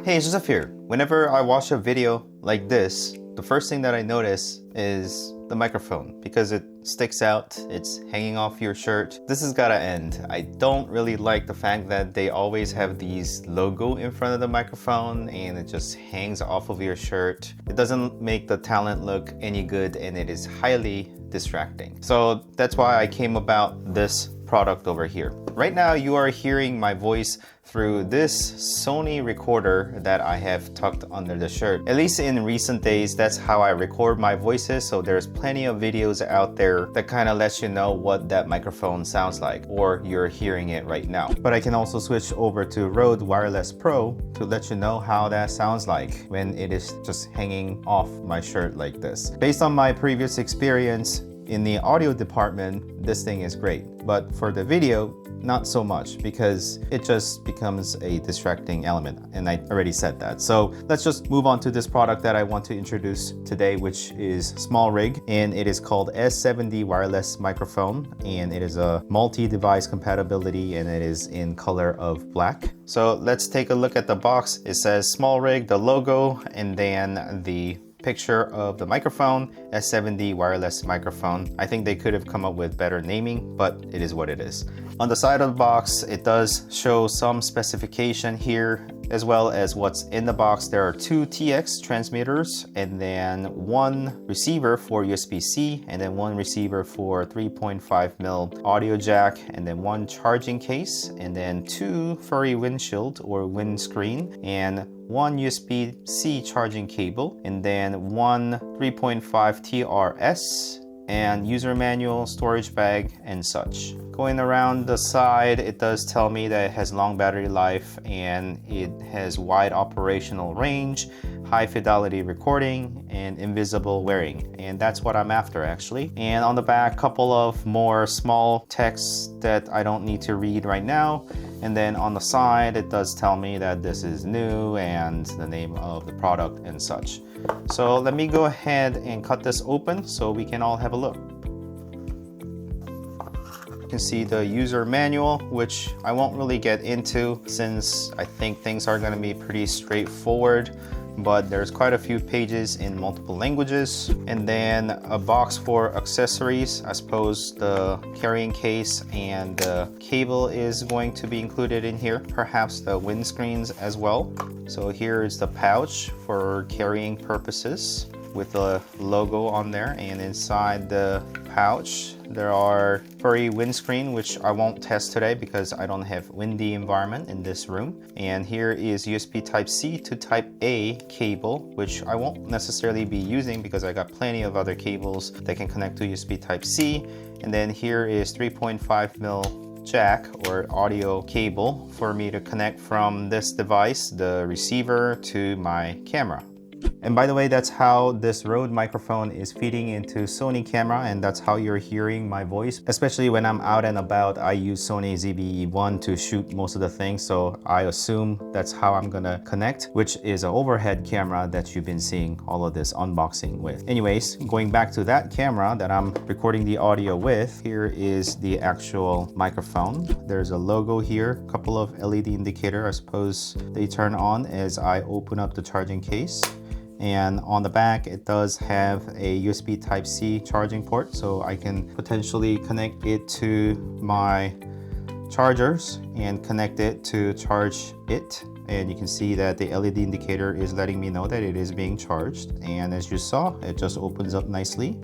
Hey, Joseph here. Whenever I watch a video like this, the first thing that I notice is the microphone because it sticks out, it's hanging off your shirt. This has gotta end. I don't really like the fact that they always have these logo in front of the microphone and it just hangs off of your shirt. It doesn't make the talent look any good and it is highly distracting. So that's why I came about this product over here. Right now you are hearing my voice through this Sony recorder that I have tucked under the shirt. At least in recent days, that's how I record my voices, so there's plenty of videos out there that kind of lets you know what that microphone sounds like, or you're hearing it right now. But I can also switch over to Rode Wireless Pro to let you know how that sounds like when it is just hanging off my shirt like this. Based on my previous experience in the audio department, this thing is great, but for the video, not so much because it just becomes a distracting element, and I already said that. So let's just move on to this product that I want to introduce today, which is SmallRig, and it is called S70 Wireless Microphone, and it is a multi-device compatibility, and it is in color of black. So let's take a look at the box. It says SmallRig, the logo, and then the picture of the microphone, S70 wireless microphone. I think they could have come up with better naming, but it is what it is. On the side of the box, it does show some specification here, as well as what's in the box. There are 2 TX transmitters, and then 1 receiver for USB-C, and then 1 receiver for 3.5mm audio jack, and then 1 charging case, and then 2 furry windshield or windscreen, and 1 USB-C charging cable, and then 1 3.5 TRS, and user manual, storage bag, and such. Going around the side, it does tell me that it has long battery life and it has wide operational range, high fidelity recording, and invisible wearing. And that's what I'm after actually. And on the back, couple of more small texts that I don't need to read right now. And then on the side, it does tell me that this is new and the name of the product and such. So let me go ahead and cut this open so we can all have a look. You can see the user manual, which I won't really get into since I think things are going to be pretty straightforward, but there's quite a few pages in multiple languages. And then a box for accessories. I suppose the carrying case and the cable is going to be included in here, perhaps the windscreens as well. So here is the pouch for carrying purposes with the logo on there, and inside the pouch there are furry windscreen, which I won't test today because I don't have windy environment in this room. And here is USB Type-C to Type-A cable, which I won't necessarily be using because I got plenty of other cables that can connect to USB Type-C. And then here is 3.5mm jack or audio cable for me to connect from this device, the receiver, to my camera. And by the way, that's how this Rode microphone is feeding into Sony camera, and that's how you're hearing my voice. Especially when I'm out and about, I use Sony ZV-1 to shoot most of the things, so I assume that's how I'm gonna connect, which is an overhead camera that you've been seeing all of this unboxing with. Anyways, going back to that camera that I'm recording the audio with, here is the actual microphone. There's a logo here, a couple of LED indicator. I suppose they turn on as I open up the charging case. And on the back, it does have a USB Type-C charging port, so I can potentially connect it to my chargers and connect it to charge it. And you can see that the LED indicator is letting me know that it is being charged. And as you saw, it just opens up nicely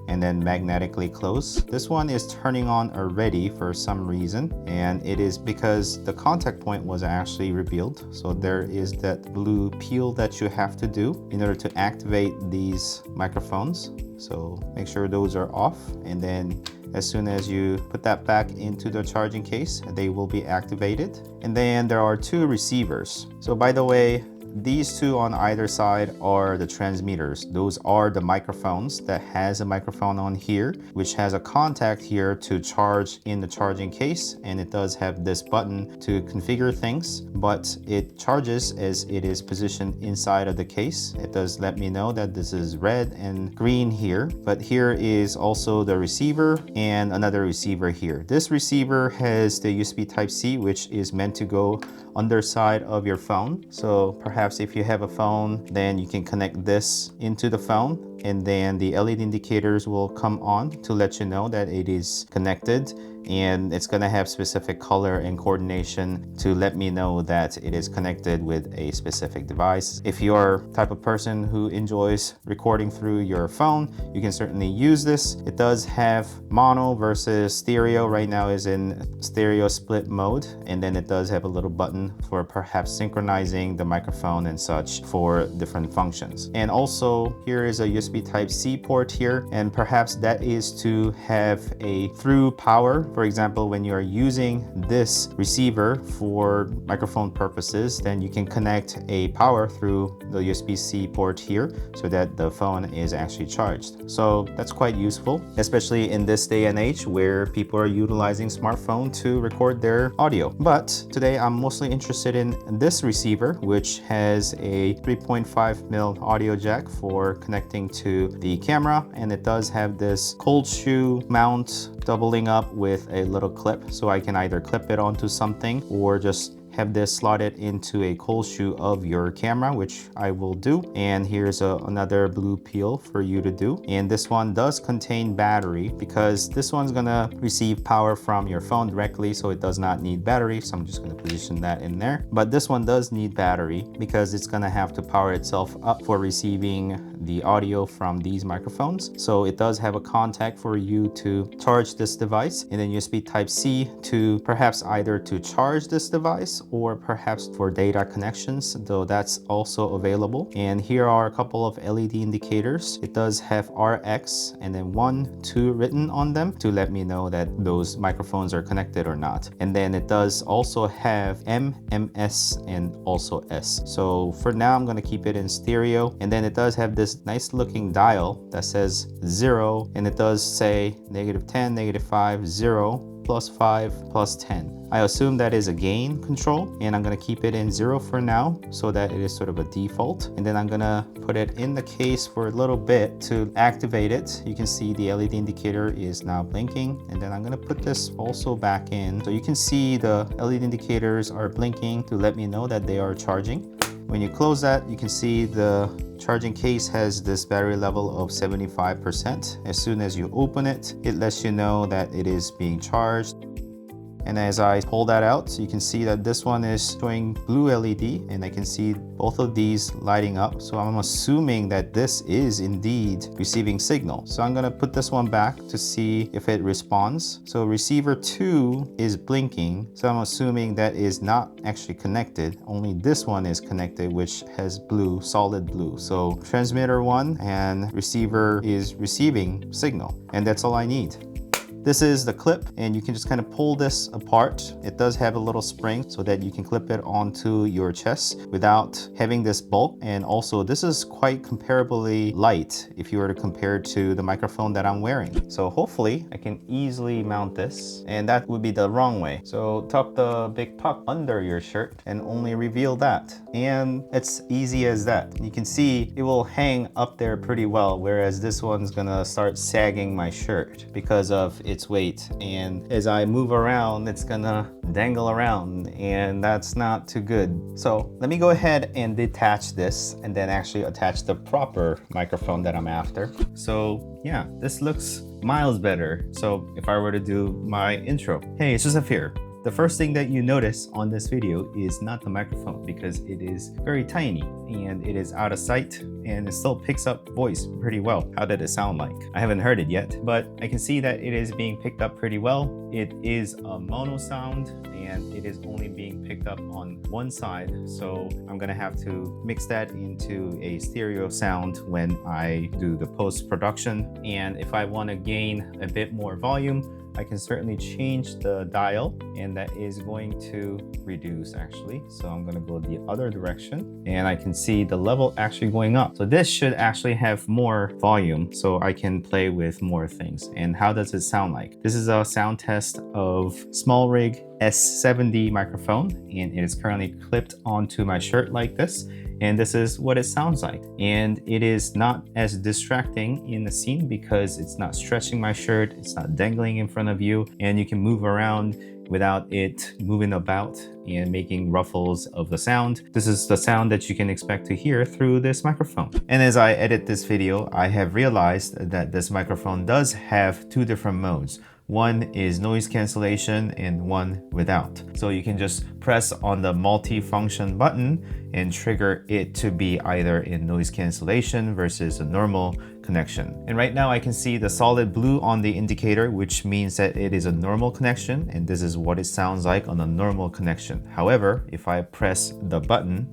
and then magnetically close. This one is turning on already for some reason, and it is because the contact point was actually revealed. So there is that blue peel that you have to do in order to activate these microphones. So make sure those are off, and then as soon as you put that back into the charging case, they will be activated. And then there are 2 receivers. So by the way, these 2 on either side are the transmitters. Those are the microphones that has a microphone on here, which has a contact here to charge in the charging case. And it does have this button to configure things, but it charges as it is positioned inside of the case. It does let me know that this is red and green here, but here is also the receiver and another receiver here. This receiver has the USB Type-C, which is meant to go underside of your phone. So perhaps if you have a phone, then you can connect this into the phone, and then the LED indicators will come on to let you know that it is connected, and it's going to have specific color and coordination to let me know that it is connected with a specific device. If you're type of person who enjoys recording through your phone, you can certainly use this. It does have mono versus stereo. Right now is in stereo split mode, and then it does have a little button for perhaps synchronizing the microphone and such for different functions. And also here is a USB Type-C port here, and perhaps that is to have a through power. For example, when you are using this receiver for microphone purposes, then you can connect a power through the USB-C port here so that the phone is actually charged. So that's quite useful, especially in this day and age where people are utilizing smartphone to record their audio. But today I'm mostly interested in this receiver, which has a 3.5mm audio jack for connecting to the camera, and it does have this cold shoe mount doubling up with a little clip, so I can either clip it onto something or just have this slotted into a cold shoe of your camera, which I will do. And here's another blue peel for you to do. And this one does contain battery because this one's gonna receive power from your phone directly, so it does not need battery. So I'm just gonna position that in there. But this one does need battery because it's gonna have to power itself up for receiving the audio from these microphones. So it does have a contact for you to charge this device, and then USB Type-C to perhaps either to charge this device or perhaps for data connections, though that's also available. And here are a couple of LED indicators. It does have RX and then 1, 2 written on them to let me know that those microphones are connected or not. And then it does also have M, MS, and also S. So for now, I'm gonna keep it in stereo. And then it does have this nice looking dial that says 0, and it does say -10, -5, 0, +5, +10. I assume that is a gain control, and I'm gonna keep it in 0 for now so that it is sort of a default. And then I'm gonna put it in the case for a little bit to activate it. You can see the LED indicator is now blinking, and then I'm gonna put this also back in. So you can see the LED indicators are blinking to let me know that they are charging. When you close that, you can see the charging case has this battery level of 75%. As soon as you open it, it lets you know that it is being charged. And as I pull that out, you can see that this one is showing blue LED, and I can see both of these lighting up. So I'm assuming that this is indeed receiving signal. So I'm gonna put this one back to see if it responds. So receiver 2 is blinking. So I'm assuming that is not actually connected. Only this one is connected, which has blue, solid blue. So transmitter 1 and receiver is receiving signal, and that's all I need. This is the clip, and you can just kind of pull this apart. It does have a little spring so that you can clip it onto your chest without having this bulk. And also this is quite comparably light if you were to compare to the microphone that I'm wearing. So hopefully I can easily mount this, and that would be the wrong way. So tuck the big puck under your shirt and only reveal that. And it's easy as that. You can see it will hang up there pretty well, whereas this one's gonna start sagging my shirt because of its weight, and as I move around it's gonna dangle around, and that's not too good. So let me go ahead and detach this and then actually attach the proper microphone that I'm after. So yeah, this looks miles better. So if I were to do my intro, hey, it's Joseph here. The first thing that you notice on this video is not the microphone, because it is very tiny and it is out of sight, and it still picks up voice pretty well. How did it sound like? I haven't heard it yet, but I can see that it is being picked up pretty well. It is a mono sound, and it is only being picked up on one side. So I'm gonna have to mix that into a stereo sound when I do the post-production. And if I wanna gain a bit more volume, I can certainly change the dial, and that is going to reduce actually. So I'm gonna go the other direction, and I can see the level actually going up. So this should actually have more volume, so I can play with more things. And how does it sound like? This is a sound test of SmallRig S70 microphone, and it is currently clipped onto my shirt like this. And this is what it sounds like. And it is not as distracting in the scene because it's not stretching my shirt, it's not dangling in front of you, and you can move around without it moving about and making ruffles of the sound. This is the sound that you can expect to hear through this microphone. And as I edit this video, I have realized that this microphone does have two different modes. One is noise cancellation and one without. So you can just press on the multi-function button and trigger it to be either in noise cancellation versus a normal connection. And right now I can see the solid blue on the indicator, which means that it is a normal connection, and this is what it sounds like on a normal connection. However, if I press the button,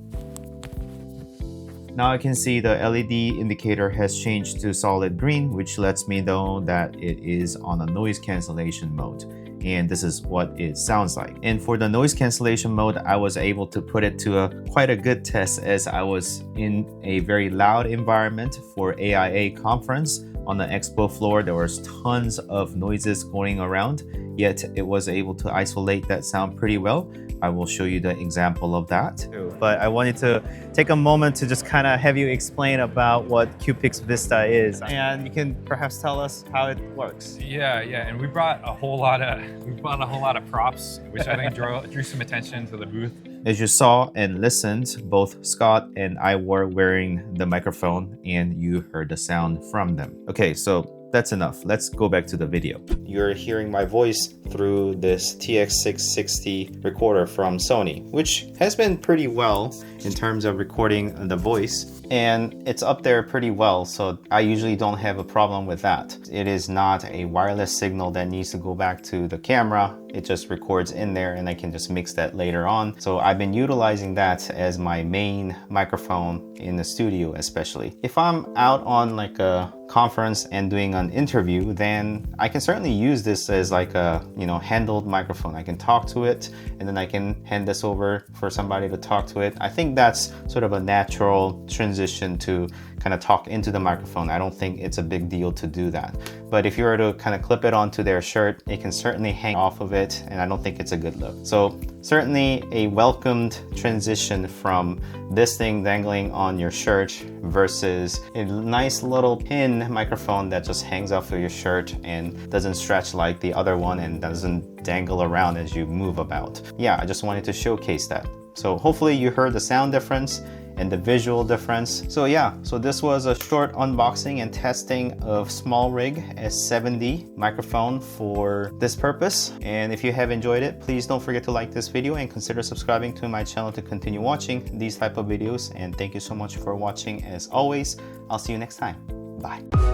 now I can see the LED indicator has changed to solid green, which lets me know that it is on a noise cancellation mode. And this is what it sounds like. And for the noise cancellation mode, I was able to put it to quite a good test, as I was in a very loud environment for AIA conference. On the expo floor, there was tons of noises going around, yet it was able to isolate that sound pretty well. I will show you the example of that. But I wanted to take a moment to just kind of have you explain about what QPix Vista is, and you can perhaps tell us how it works. Yeah, and we brought a whole lot of props, which I think drew some attention to the booth. As you saw and listened, both Scott and I were wearing the microphone, and you heard the sound from them. Okay, so that's enough. Let's go back to the video. You're hearing my voice through this TX660 recorder from Sony, which has been pretty well in terms of recording the voice, and it's up there pretty well, so I usually don't have a problem with that. It is not a wireless signal that needs to go back to the camera. It just records in there, and I can just mix that later on. So I've been utilizing that as my main microphone in the studio, especially. If I'm out on like a conference and doing an interview, then I can certainly use this as like a, handled microphone. I can talk to it, and then I can hand this over for somebody to talk to it. I think that's sort of a natural transition to kind of talk into the microphone. I don't think it's a big deal to do that. But if you were to kind of clip it onto their shirt, it can certainly hang off of it, and I don't think it's a good look. So certainly a welcomed transition from this thing dangling on your shirt versus a nice little pin microphone that just hangs off of your shirt and doesn't stretch like the other one and doesn't dangle around as you move about. Yeah, I just wanted to showcase that. So hopefully you heard the sound difference and the visual difference. So yeah, so this was a short unboxing and testing of SmallRig S70 microphone for this purpose. And if you have enjoyed it, please don't forget to like this video and consider subscribing to my channel to continue watching these type of videos. And thank you so much for watching as always. I'll see you next time. Bye.